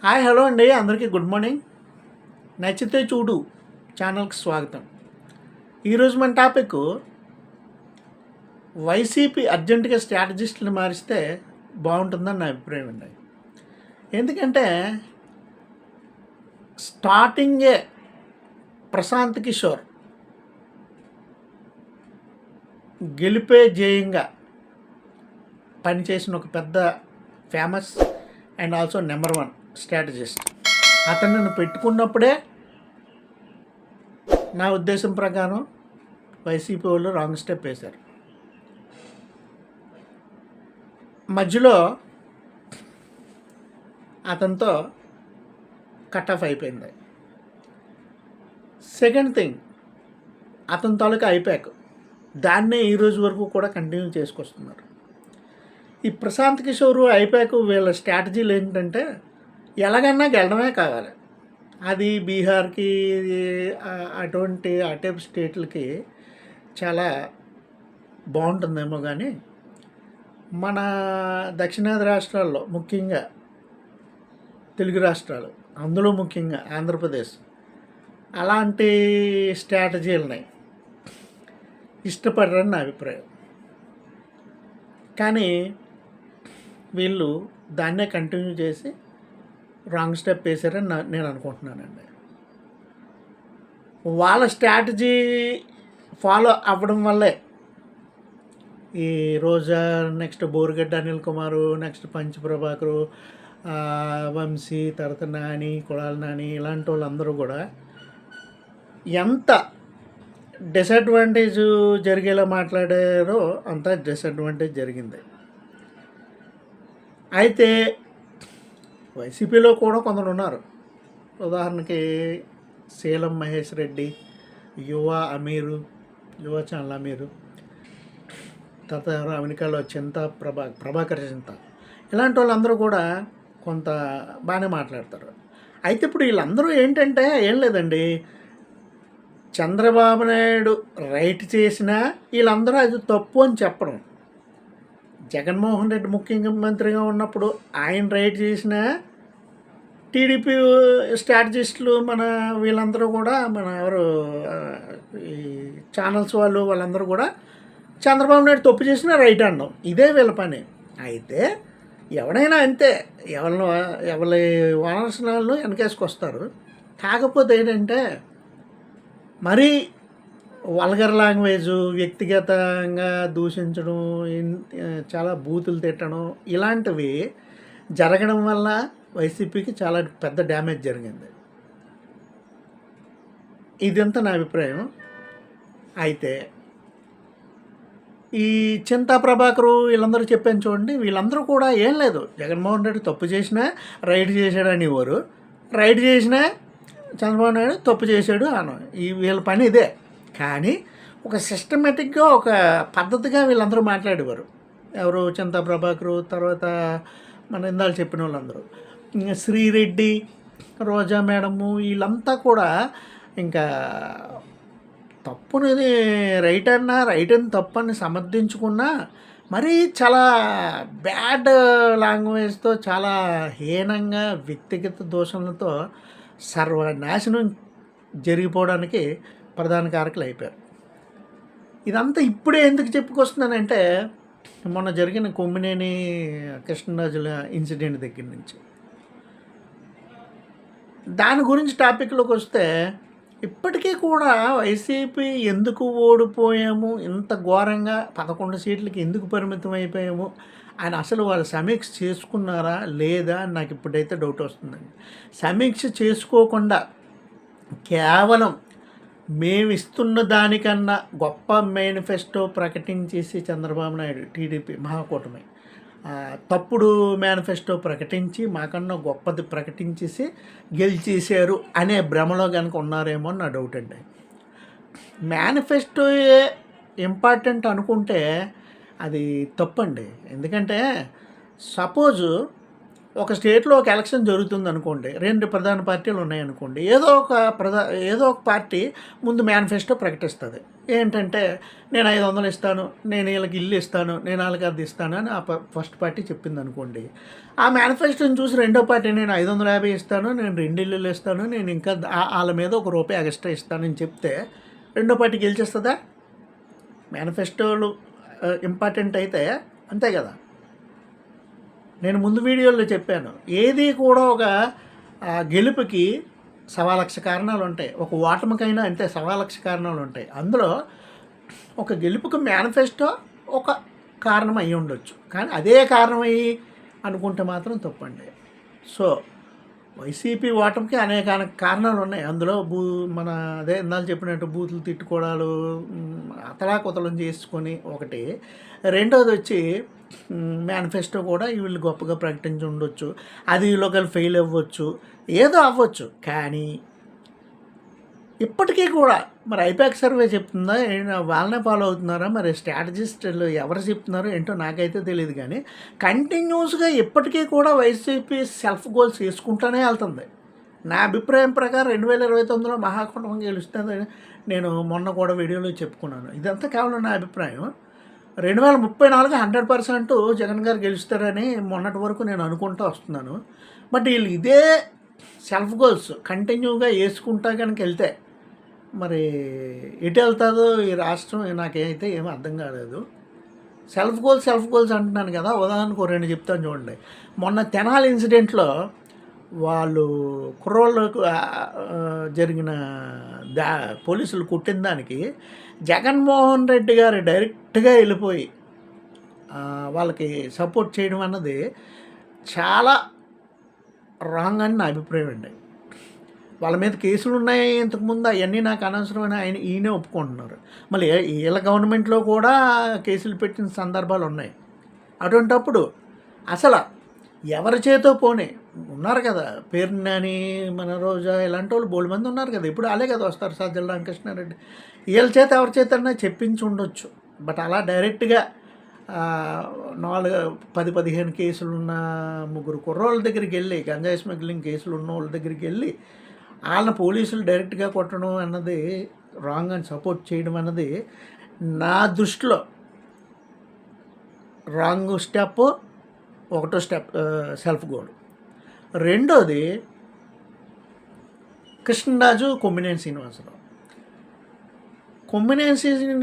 Hi hello అండి, అందరికీ good morning. నచ్చితే చూడు ఛానల్కి స్వాగతం. ఈరోజు మన టాపిక్ వైసీపీ అర్జెంటుగా స్ట్రాటజిస్టులు మారిస్తే బాగుంటుందని నా అభిప్రాయం అండి. ఎందుకంటే స్టార్టింగే ప్రశాంత్ కిషోర్ గెలిపే జేయంగా పనిచేసిన ఒక పెద్ద famous and also number 1 strategist. అతను పెట్టుకున్నప్పుడే నా ఉద్దేశం ప్రకారం వైసీపీ వాళ్ళు రాంగ్ స్టెప్ వేశారు. మధ్యలో అతనితో కట్ ఆఫ్ అయిపోయింది. సెకండ్ థింగ్, అతని తాలూకా అయిపోయాక దాన్నే ఈరోజు వరకు కూడా కంటిన్యూ చేసుకొస్తున్నారు. ఈ ప్రశాంత్ కిషోర్ అయిపోయాక వీళ్ళ స్ట్రాటజీలు ఏంటంటే ఎలాగన్నా గెలడమే కావాలి. అది బీహార్కి అటువంటి ఆ టైప్ స్టేట్లకి చాలా బాగుంటుందేమో, కానీ మన దక్షిణాది రాష్ట్రాల్లో, ముఖ్యంగా తెలుగు రాష్ట్రాలు, అందులో ముఖ్యంగా ఆంధ్రప్రదేశ్, అలాంటి స్ట్రాటజీలని ఇష్టపడరని నా అభిప్రాయం. కానీ వీళ్ళు దాన్నే కంటిన్యూ చేసి రాంగ్ స్టెప్ వేసారని నేను అనుకుంటున్నానండి. వాళ్ళ స్ట్రాటజీ ఫాలో అవ్వడం వల్లే ఈ రోజా, నెక్స్ట్ బోరుగడ్డ అనిల్ కుమారు, నెక్స్ట్ పంచ్ ప్రభాకరు, వంశీ, తర్వాత నాని, కొడాల నాని, ఇలాంటి వాళ్ళందరూ కూడా ఎంత డిసడ్వాంటేజ్ జరిగేలా మాట్లాడారో అంత డిసడ్వాంటేజ్ జరిగింది. అయితే వైసీపీలో కూడా కొందరు ఉన్నారు. ఉదాహరణకి సేలం మహేష్ రెడ్డి, యువ ఛానల్ అమీరు, తర్వాత అమెరికాలో ప్రభాకర్ చింత, ఇలాంటి వాళ్ళందరూ కూడా కొంత బాగానే మాట్లాడతారు. అయితే ఇప్పుడు వీళ్ళందరూ ఏంటంటే ఏం లేదండి, చంద్రబాబు నాయుడు రైట్ చేసినా వీళ్ళందరూ అది తప్పు అని చెప్పడం. జగన్మోహన్ రెడ్డి ముఖ్యమంత్రిగా ఉన్నప్పుడు ఆయన రైట్ చేసిన టీడీపీ స్ట్రాటజిస్టులు వీళ్ళందరూ కూడా ఈ ఛానల్స్ వాళ్ళందరూ కూడా చంద్రబాబు నాయుడు తప్పు చేసినా రైట్ అనడం, ఇదే వీళ్ళ పని. అయితే ఎవడైనా అంతే, ఎవరి వానరసనాలను వెనకేసుకొస్తారు. కాకపోతే ఏంటంటే మరీ వల్గర్ లాంగ్వేజు, వ్యక్తిగతంగా దూషించడం, చాలా బూతులు తిట్టడం, ఇలాంటివి జరగడం వల్ల వైసీపీకి చాలా పెద్ద డ్యామేజ్ జరిగింది. ఇదంతా నా అభిప్రాయం. అయితే ఈ చింతా ప్రభాకరు వీళ్ళందరూ చెప్పాను చూడండి, వీళ్ళందరూ కూడా ఏం లేదు, జగన్మోహన్ రెడ్డి తప్పు చేసినా రైట్ చేశాడని ఎవరు, రైట్ చేసినా చంద్రబాబు నాయుడు తప్పు చేశాడు అను, వీళ్ళ పని ఇదే. కానీ ఒక సిస్టమేటిక్గా, ఒక పద్ధతిగా వీళ్ళందరూ మాట్లాడేవారు. ఎవరు, చింతా ప్రభాకరు, తర్వాత ఇందాక చెప్పిన వాళ్ళందరూ, శ్రీరెడ్డి, రోజా మేడము, వీళ్ళంతా కూడా ఇంకా తప్పుని రైట్ అన్నా, రైట్ అని తప్పు అని సమర్థించుకున్నా మరీ చాలా బ్యాడ్ లాంగ్వేజ్తో, చాలా హీనంగా, వ్యక్తిగత దోషణలతో సర్వనాశనం జరిగిపోవడానికి ప్రధాన కారకులు అయిపోయారు. ఇదంతా ఇప్పుడే ఎందుకు చెప్పుకొస్తున్నానంటే మొన్న జరిగిన కొమ్మినేని కృష్ణరాజుల ఇన్సిడెంట్ దగ్గర నుంచి దాని గురించి టాపిక్లోకి వస్తే, ఇప్పటికీ కూడా వైసీపీ ఎందుకు ఓడిపోయాము, ఇంత ఘోరంగా 11 సీట్లకి ఎందుకు పరిమితం అయిపోయాము అని అసలు వాళ్ళు సమీక్ష చేసుకున్నారా లేదా అని నాకు ఇప్పుడైతే డౌట్ వస్తుందండి. సమీక్ష చేసుకోకుండా కేవలం మేము ఇస్తున్న దానికన్నా గొప్ప మేనిఫెస్టో ప్రకటించేసి చంద్రబాబు నాయుడు, టీడీపీ మహాకూటమి తప్పుడు మేనిఫెస్టో ప్రకటించి మాకన్నా గొప్పది ప్రకటించేసి గెలిచేశారు అనే భ్రమలో కనుక ఉన్నారేమో అని నా డౌట్ అండి. మేనిఫెస్టో ఇంపార్టెంట్ అనుకుంటే అది తప్పండి. ఎందుకంటే సపోజు ఒక స్టేట్లో ఒక ఎలక్షన్ జరుగుతుందనుకోండి, 2 ప్రధాన పార్టీలు ఉన్నాయనుకోండి, ఏదో ఒక పార్టీ ముందు మేనిఫెస్టో ప్రకటిస్తుంది. ఏంటంటే, నేను 500 ఇస్తాను, నేను వీళ్ళకి ఇల్లు ఇస్తాను, నేను వాళ్ళకి అది ఇస్తాను అని ఫస్ట్ పార్టీ చెప్పిందనుకోండి. ఆ మేనిఫెస్టోని చూసి రెండో పార్టీ నేను 550 ఇస్తాను, నేను 2 ఇల్లులు ఇస్తాను, నేను ఇంకా వాళ్ళ మీద ₹1 ఎక్స్ట్రా ఇస్తానని చెప్తే రెండో పార్టీ గెలిచేస్తుందా? మేనిఫెస్టోలు ఇంపార్టెంట్ అయితే అంతే కదా. నేను ముందు వీడియోలో చెప్పాను, ఏది కూడా ఒక గెలుపుకి 1,00,000 కారణాలు ఉంటాయి, ఒక ఓటమికైనా అంతే 1,00,000 కారణాలు ఉంటాయి. అందులో ఒక గెలుపుకి మేనిఫెస్టో ఒక కారణం అయ్యి ఉండొచ్చు, కానీ అదే కారణం అయ్యి అనుకుంటే మాత్రం తప్పండి. సో వైసీపీ ఓటమికి అనేక కారణాలు ఉన్నాయి. అందులో మన ఇందాక చెప్పినట్టు బూతులు తిట్టుకోవడాలు, అతలాకుతలం చేసుకొని ఒకటి. రెండోది వచ్చి మేనిఫెస్టో కూడా వీళ్ళు గొప్పగా ప్రకటించి ఉండొచ్చు, అది వీళ్ళొకరు ఫెయిల్ అవ్వచ్చు, ఏదో అవ్వచ్చు. కానీ ఇప్పటికీ కూడా మరి ఐపాక్ సర్వే చెప్తుందా, వాళ్ళనే ఫాలో అవుతున్నారా, మరి స్ట్రాటజిస్టులు ఎవరు చెప్తున్నారో ఏంటో నాకైతే తెలియదు. కానీ కంటిన్యూస్గా ఇప్పటికీ కూడా వైసీపీ సెల్ఫ్ గోల్స్ వేసుకుంటూనే వెళ్తుంది. నా అభిప్రాయం ప్రకారం 2029లో మహాకూటమి గెలుస్తుంది. నేను మొన్న కూడా వీడియోలో చెప్పుకున్నాను. ఇదంతా కేవలం నా అభిప్రాయం. 2034 100% జగన్ గారు గెలుస్తారని మొన్నటి వరకు నేను అనుకుంటూ వస్తున్నాను. బట్ వీళ్ళు ఇదే సెల్ఫ్ గోల్స్ కంటిన్యూగా వేసుకుంటా కనుక వెళ్తే మరి ఎటు వెళ్తుందో ఈ రాష్ట్రం నాకైతే ఏమీ అర్థం కాలేదు. సెల్ఫ్ గోల్స్ అంటున్నాను కదా. ఉదాహరణకు 2 చెప్తాను చూడండి. మొన్న తెనాలి ఇన్సిడెంట్లో వాళ్ళు కుర్రోళ్ళకు జరిగిన పోలీసులు కొట్టిన దానికి జగన్మోహన్ రెడ్డి గారు డైరెక్ట్గా వెళ్ళిపోయి వాళ్ళకి సపోర్ట్ చేయడం అన్నది చాలా రాంగ్ అని నా అభిప్రాయం అండి. వాళ్ళ మీద కేసులు ఉన్నాయి ఇంతకుముందు, అవన్నీ నాకు అనవసరమైన ఈయనే ఒప్పుకుంటున్నారు. మళ్ళీ వీళ్ళ గవర్నమెంట్లో కూడా కేసులు పెట్టిన సందర్భాలు ఉన్నాయి. అటువంటప్పుడు అసలు ఎవరి చేతో పోనీ ఉన్నారు కదా, పేర్నాని, మన రోజా, ఇలాంటి వాళ్ళు బోల్డ్ మంది ఉన్నారు కదా. ఇప్పుడు అలాగే కదా వస్తారు, సజ్జల రామకృష్ణారెడ్డి, వీళ్ళ చేత ఎవరి చేతన్నా చెప్పించి ఉండొచ్చు. బట్ అలా డైరెక్ట్గా 10-15 కేసులున్న 3 కుర్రోళ్ళ దగ్గరికి వెళ్ళి, గంజాయి స్మగ్లింగ్ కేసులు ఉన్న వాళ్ళ దగ్గరికి వెళ్ళి వాళ్ళని పోలీసులు డైరెక్ట్గా కొట్టడం అన్నది రాంగ్ అని సపోర్ట్ చేయడం అన్నది నా దృష్టిలో రాంగ్ స్టెప్. ఒకటో స్టెప్ సెల్ఫ్ గోల్. రెండోది కృష్ణరాజు, కొమ్మినేని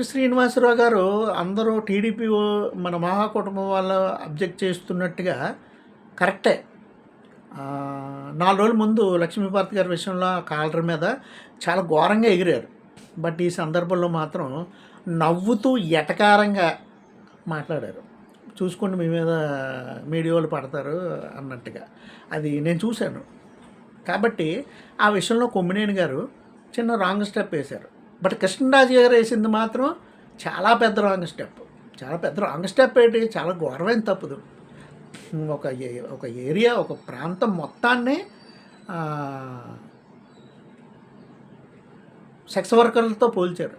శ్రీనివాసరావు గారు అందరూ టీడీపీ మన మహాకుటుంబం వాళ్ళ అబ్జెక్ట్ చేస్తున్నట్టుగా కరెక్టే. 4 రోజుల ముందు లక్ష్మీపార్తి గారి విషయంలో కాలర్ మీద చాలా ఘోరంగా ఎగిరారు. బట్ ఈ సందర్భంలో మాత్రం నవ్వుతూ ఎటకారంగా మాట్లాడారు. చూసుకోండి, మీ మీద మీడియా వాళ్ళు పడతారు అన్నట్టుగా అది నేను చూశాను. కాబట్టి ఆ విషయంలో కొమ్మినేని గారు చిన్న రాంగ్ స్టెప్ వేశారు. బట్ కృష్ణరాజు గారు వేసింది మాత్రం చాలా పెద్ద రాంగ్ స్టెప్ ఏంటి, చాలా ఘోరమైన తప్పుదు. ఒక ఏరియా, ఒక ప్రాంతం మొత్తాన్ని సెక్స్ వర్కర్లతో పోల్చారు.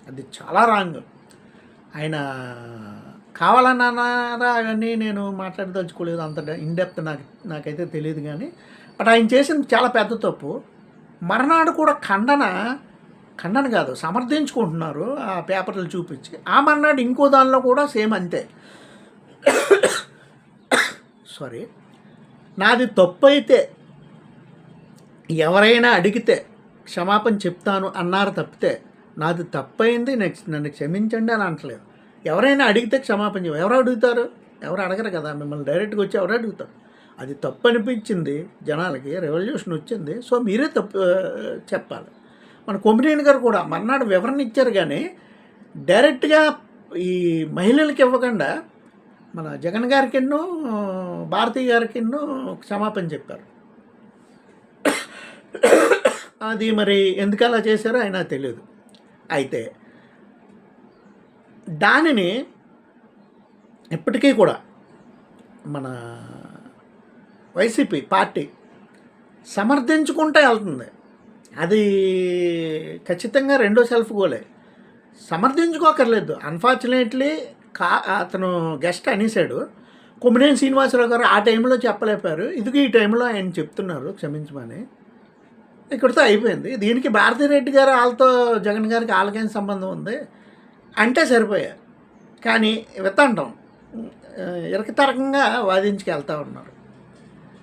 అది చాలా రాంగ్. ఆయన కావాలన్నారా అవన్నీ నేను మాట్లాడదలుచుకోలేదు, అంత ఇన్డెప్త్ నాకైతే తెలియదు. కానీ బట్ ఆయన చేసింది చాలా పెద్ద తప్పు. మర్నాడు కూడా ఖండన కాదు, సమర్థించుకుంటున్నారు ఆ పేపర్లు చూపించి. ఆ మర్నాడు ఇంకో దానిలో కూడా సేమ్ అంతే. సారీ, నాది తప్పు అయితే ఎవరైనా అడిగితే క్షమాపణ చెప్తాను అన్నారు తప్పితే నాది తప్పైంది నెక్స్ట్ నన్ను క్షమించండి అని అంటలేదు. ఎవరైనా అడిగితే క్షమాపణ చెప్పారు. ఎవరు అడుగుతారు? ఎవరు అడగరు కదా, మిమ్మల్ని డైరెక్ట్గా వచ్చి ఎవరు అడుగుతారు? అది తప్పు అనిపించింది జనాలకి, రెవల్యూషన్ వచ్చింది, సో మీరే తప్పు చెప్పాలి. మన కొమ్మినేని గారు కూడా మర్నాడు వివరణ ఇచ్చారు, కానీ డైరెక్ట్గా ఈ మహిళలకి ఇవ్వకుండా మన జగన్ గారికిన్నో భారతి గారికిన్నో క్షమాపణ చెప్పారు. అది మరి ఎందుకు అలా చేశారో అయినా తెలియదు. అయితే దానిని ఇప్పటికీ కూడా మన వైసీపీ పార్టీ సమర్థించుకుంటూ వెళ్తుంది. అది ఖచ్చితంగా రెండో సెల్ఫ్ గోలే, సమర్థించుకోకర్లేదు. అన్ఫార్చునేట్లీ అతను గెస్ట్ అనేసాడు. కొమ్మినేని శ్రీనివాసరావు గారు ఆ టైంలో చెప్పలేపారు, ఇదిగో ఈ టైంలో ఆయన చెప్తున్నారు క్షమించమని. ఇక్కడితో అయిపోయింది. దీనికి భారతిరెడ్డి గారు వాళ్ళతో జగన్ గారికి వాళ్ళకేం సంబంధం ఉంది అంటే సరిపోయారు. కానీ విత్తండం ఇరకతరకంగా వాదించుకెళ్తూ ఉన్నారు.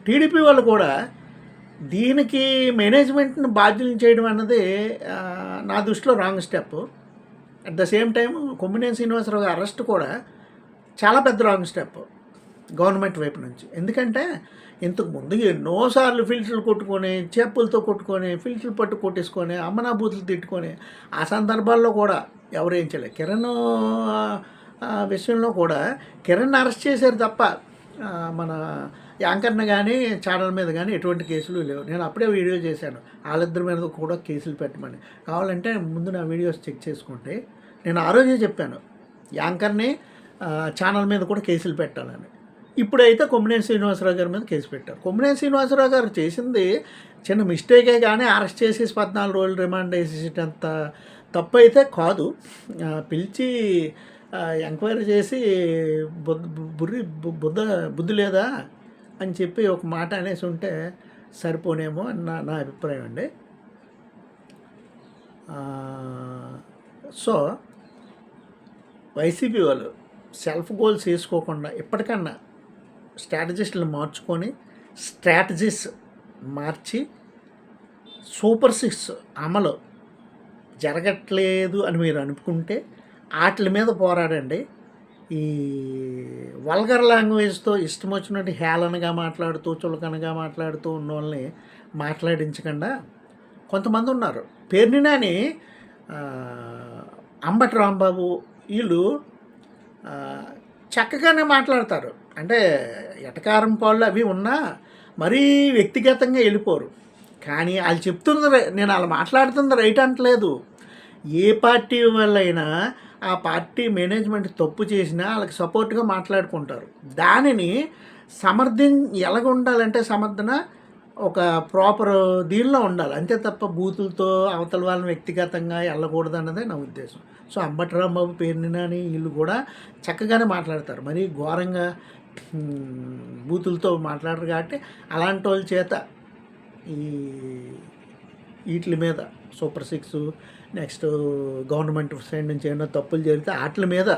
టీడీపీ వాళ్ళు కూడా దీనికి మేనేజ్మెంట్ని బాధ్యులను చేయడం అన్నది నా దృష్టిలో wrong step. At the same time Kommineni Srinivasarao గారి అరెస్ట్ కూడా చాలా పెద్ద రాంగ్ స్టెప్ గవర్నమెంట్ వైపు నుంచి. ఎందుకంటే ఇంతకు ముందు ఎన్నోసార్లు ఫిల్టర్లు కొట్టుకొని, చెప్పులతో కొట్టుకొని, ఫిల్టర్లు పట్టు కొట్టేసుకొని, అమ్మనాబూతులు తిట్టుకొని, ఆ సందర్భాల్లో కూడా ఎవరేం చేయలేదు. కిరణ్ విషయంలో కూడా కిరణ్ అరెస్ట్ చేశారు తప్ప మన యాంకర్ని కానీ ఛానల్ మీద కానీ ఎటువంటి కేసులు లేవు. నేను అప్పుడే వీడియో చేశాను, వాళ్ళిద్దరి మీద కూడా కేసులు పెట్టమని. కావాలంటే ముందు నా వీడియోస్ చెక్ చేసుకుంటే నేను ఆ రోజే చెప్పాను యాంకర్ని ఛానల్ మీద కూడా కేసులు పెట్టాలని. ఇప్పుడైతే కొమ్మినేని శ్రీనివాసరావు గారి మీద కేసు పెట్టారు. కొమ్మినేని శ్రీనివాసరావు గారు చేసింది చిన్న మిస్టేకే కానీ అరెస్ట్ చేసేసి 14 రోజులు రిమాండ్ వేసేటంత తప్పు అయితే కాదు. పిలిచి ఎంక్వైరీ చేసి బుద్ధి లేదా అని చెప్పి ఒక మాట అనేసి ఉంటే సరిపోనేమో అని నా అభిప్రాయం అండి. సో వైసీపీ వాళ్ళు సెల్ఫ్ గోల్స్ వేసుకోకుండా ఇప్పటికన్నా స్ట్రాటజిస్టులు స్ట్రాటజీస్ మార్చి సూపర్ 6 అమలు జరగట్లేదు అని మీరు అనుకుంటే వాటి మీద పోరాడండి. ఈ వల్గర్ లాంగ్వేజ్తో ఇష్టం వచ్చినట్టు హేళనగా మాట్లాడుతూ చులకనగా మాట్లాడుతూ ఉన్న వాళ్ళని మాట్లాడించకుండా, కొంతమంది ఉన్నారు పేర్నినాని అంబటి రాంబాబు వీళ్ళు చక్కగానే మాట్లాడతారు. అంటే ఎటకారం పాళ్ళు అవి ఉన్నా మరీ వ్యక్తిగతంగా వెళ్ళిపోరు. కానీ వాళ్ళు చెప్తున్నది, నేను వాళ్ళు మాట్లాడుతుంది రైట్ అంటలేదు. ఏ పార్టీ వాళ్ళైనా ఆ పార్టీ మేనేజ్మెంట్ తప్పు చేసినా వాళ్ళకి సపోర్ట్గా మాట్లాడుకుంటారు. దానిని ఎలాగ ఉండాలంటే సమర్థన ఒక ప్రాపర్ దీనిలో ఉండాలి, అంతే తప్ప బూతులతో అవతల వాళ్ళని వ్యక్తిగతంగా వెళ్ళకూడదు అన్నదే నా ఉద్దేశం. సో అంబటి రాంబాబు పేర్నినాని వీళ్ళు కూడా చక్కగానే మాట్లాడతారు, మరీ ఘోరంగా బూతులతో మాట్లాడరు. కాబట్టి అలాంటి వాళ్ళ చేత వీటి మీద సూపర్ 6 నెక్స్ట్ గవర్నమెంట్ సైడ్ నుంచి ఏమైనా తప్పులు జరిగితే వాటి మీద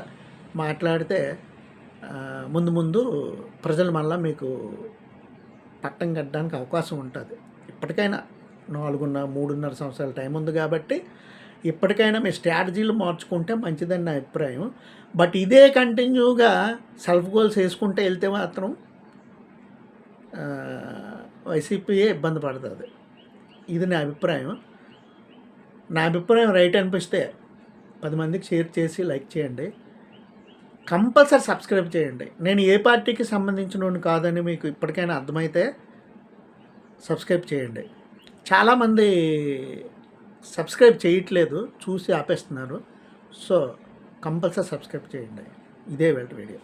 మాట్లాడితే ముందు ప్రజలు మళ్ళీ మీకు పట్టం కట్టడానికి అవకాశం ఉంటుంది. ఇప్పటికైనా 3.5 సంవత్సరాల టైం ఉంది కాబట్టి ఇప్పటికైనా మీ స్ట్రాటజీలు మార్చుకుంటే మంచిదని నా అభిప్రాయం. బట్ ఇదే కంటిన్యూగా సెల్ఫ్ గోల్స్ వేసుకుంటే వెళ్తే మాత్రం వైసీపీయే ఇబ్బంది పడుతుంది. ఇది నా అభిప్రాయం. నా అభిప్రాయం రైట్ అనిపిస్తే 10 మందికి షేర్ చేసి లైక్ చేయండి. కంపల్సరీ సబ్స్క్రైబ్ చేయండి. నేను ఏ పార్టీకి సంబంధించిన కాదని మీకు ఇప్పటికైనా అర్థమైతే సబ్స్క్రైబ్ చేయండి. చాలామంది సబ్స్క్రైబ్ చేయట్లేదు, చూసి ఆపేస్తున్నారు. సో కంపల్సరీ సబ్స్క్రైబ్ చేయండి. ఇదే వీడియో.